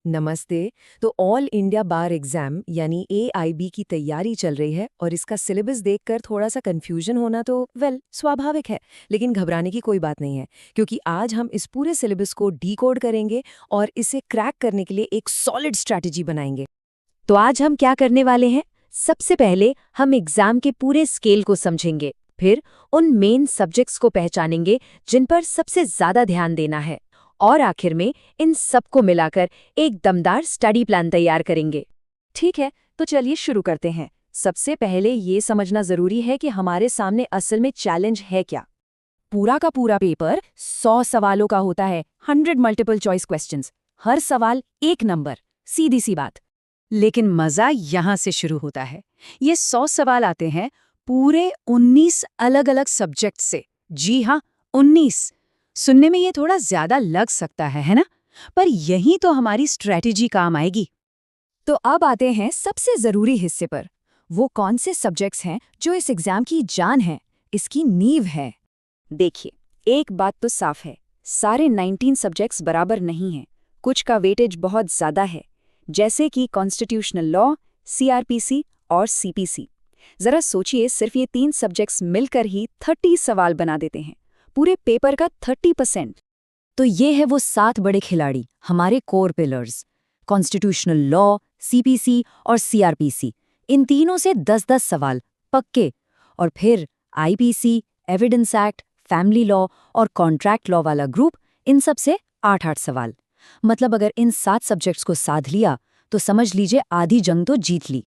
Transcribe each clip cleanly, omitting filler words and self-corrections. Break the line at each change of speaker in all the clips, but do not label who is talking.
नमस्ते। तो all India बार exam यानी एआईबी की तैयारी चल रही है और इसका सिलेबस देखकर थोड़ा सा कंफ्यूजन होना तो स्वाभाविक है। लेकिन घबराने की कोई बात नहीं है, क्योंकि आज हम इस पूरे सिलेबस को डीकोड करेंगे और इसे क्रैक करने के लिए एक सॉलिड स्ट्रैटेजी बनाएंगे।
तो आज हम क्या करने वाले हैं? सबसे पहले हम एग्जाम के पूरे स्केल को समझेंगे, फिर उन मेन सब्जेक्ट्स को पहचानेंगे जिन पर सबसे ज्यादा ध्यान देना है, और आखिर में इन सबको मिलाकर एक दमदार स्टडी प्लान तैयार करेंगे।
ठीक है, तो चलिए शुरू करते हैं। सबसे पहले ये समझना जरूरी है कि हमारे सामने असल में चैलेंज है क्या। पूरा का पूरा पेपर 100 सवालों का होता है, 100 मल्टीपल चॉइस क्वेश्चंस, हर सवाल 1 नंबर, सीधी सी बात। लेकिन मजा यहाँ से शुरू होता है। ये 100 सवाल आते हैं पूरे 19 अलग अलग सब्जेक्ट से। जी हाँ, 19। सुनने में ये थोड़ा ज्यादा लग सकता है ना? पर यही तो हमारी स्ट्रेटेजी काम आएगी। तो अब आते हैं सबसे जरूरी हिस्से पर। वो कौन से सब्जेक्ट्स हैं जो इस एग्जाम की जान है, इसकी नींव है। देखिए, एक बात तो साफ है, सारे 19 सब्जेक्ट्स बराबर नहीं हैं। कुछ का वेटेज बहुत ज्यादा है, जैसे कि कॉन्स्टिट्यूशनल लॉ, सीआरपीसी और सीपीसी। जरा सोचिए, सिर्फ ये 3 सब्जेक्ट्स मिलकर ही 30 सवाल बना देते हैं, पूरे पेपर का 30%। तो ये है वो 7 बड़े खिलाड़ी, हमारे core pillars. Constitutional law, CPC और सीआरपीसी, इन तीनों से 10-10 सवाल पक्के। और फिर IPC, evidence act, family law और कॉन्ट्रैक्ट लॉ वाला ग्रुप, इन सब से 8-8 सवाल। मतलब अगर इन 7 सब्जेक्ट्स को साध लिया तो समझ लीजिए आधी जंग तो जीत ली।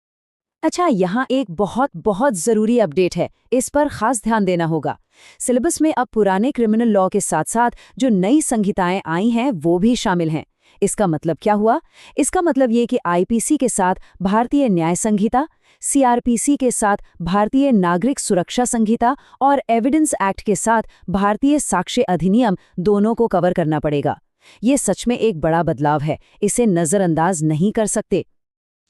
अच्छा, यहाँ एक बहुत बहुत ज़रूरी अपडेट है, इस पर खास ध्यान देना होगा। सिलेबस में अब पुराने क्रिमिनल लॉ के साथ साथ जो नई संहिताएं आई हैं वो भी शामिल हैं। इसका मतलब क्या हुआ? इसका मतलब ये कि आईपीसी के साथ भारतीय न्याय संहिता, सीआरपीसी के साथ भारतीय नागरिक सुरक्षा संहिता और एविडेंस एक्ट के साथ भारतीय साक्ष्य अधिनियम दोनों को कवर करना पड़ेगा। ये सच में एक बड़ा बदलाव है, इसे नज़रअंदाज नहीं कर सकते।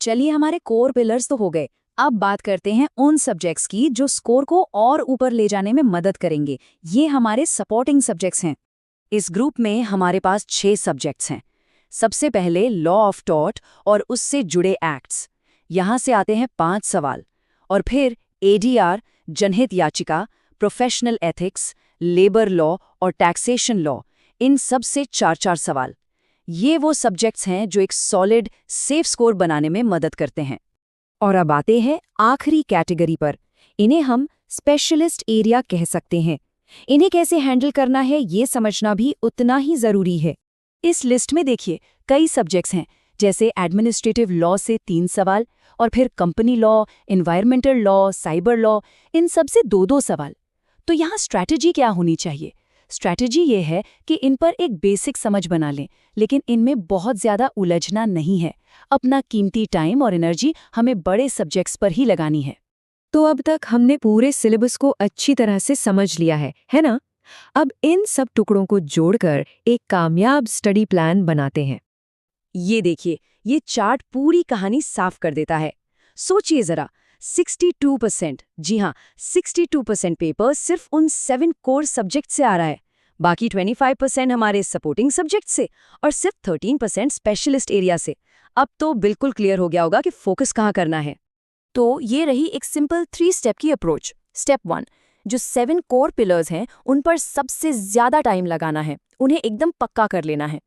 चलिए, हमारे कोर पिलर्स तो हो गए। अब बात करते हैं उन सब्जेक्ट्स की जो स्कोर को और ऊपर ले जाने में मदद करेंगे। ये हमारे सपोर्टिंग सब्जेक्ट्स हैं। इस ग्रुप में हमारे पास 6 सब्जेक्ट्स हैं। सबसे पहले लॉ ऑफ टॉर्ट और उससे जुड़े एक्ट्स, यहाँ से आते हैं 5 सवाल। और फिर एडीआर, जनहित याचिका, प्रोफेशनल एथिक्स, लेबर लॉ और टैक्सेशन लॉ, इन सब से 4-4 सवाल। ये वो सब्जेक्ट्स हैं जो एक सॉलिड, सेफ स्कोर बनाने में मदद करते हैं। और अब आते हैं आखिरी कैटेगरी पर। इन्हें हम स्पेशलिस्ट एरिया कह सकते हैं। इन्हें कैसे हैंडल करना है ये समझना भी उतना ही जरूरी है। इस लिस्ट में देखिए, कई सब्जेक्ट्स हैं, जैसे एडमिनिस्ट्रेटिव लॉ से 3 सवाल, और फिर company law, environmental law, cyber law, इन सब से 2-2 सवाल। तो यहाँ स्ट्रैटेजी क्या होनी चाहिए? स्ट्रैटेजी ये है कि इन पर एक बेसिक समझ बना लें, लेकिन इनमें बहुत ज़्यादा उलझना नहीं है। अपना कीमती टाइम और एनर्जी हमें बड़े सब्जेक्ट्स पर ही लगानी है।
तो अब तक हमने पूरे सिलेबस को अच्छी तरह से समझ लिया है ना? अब इन सब टुकड़ों को जोड़कर एक कामयाब स्टडी प्लान बनाते हैं।
ये देखिए, ये चार्ट पूरी कहानी साफ कर देता है। सोचिए जरा, 62%, जी हाँ, 62% पेपर सिर्फ उन 7 कोर सब्जेक्ट से आ रहा है। बाकी 25% हमारे सपोर्टिंग सब्जेक्ट से और सिर्फ 13% स्पेशलिस्ट एरिया से। अब तो बिल्कुल क्लियर हो गया होगा कि फोकस कहाँ करना है। तो ये रही एक सिंपल 3 स्टेप की अप्रोच। स्टेप 1, जो 7 कोर पिलर्स हैं उन पर सबसे ज्यादा टाइम लगाना है, उन्हें एकदम पक्का कर लेना है।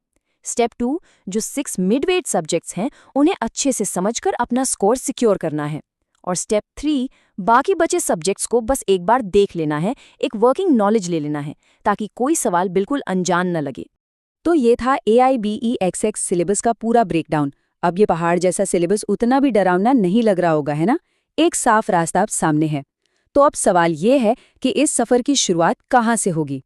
स्टेप 2, जो 6 मिडवेट सब्जेक्ट्स हैं उन्हें अच्छे से समझकर अपना स्कोर सिक्योर करना है। और स्टेप 3, बाकी बचे सब्जेक्ट्स को बस एक बार देख लेना है, एक वर्किंग नॉलेज ले लेना है, ताकि कोई सवाल बिल्कुल अनजान न लगे। तो ये था AIBEXX सिलेबस का पूरा ब्रेकडाउन। अब ये पहाड़ जैसा सिलेबस उतना भी डरावना नहीं लग रहा होगा, है ना? एक साफ रास्ता अब सामने है। तो अब सवाल ये है कि इस सफर की शुरुआत कहाँ से होगी?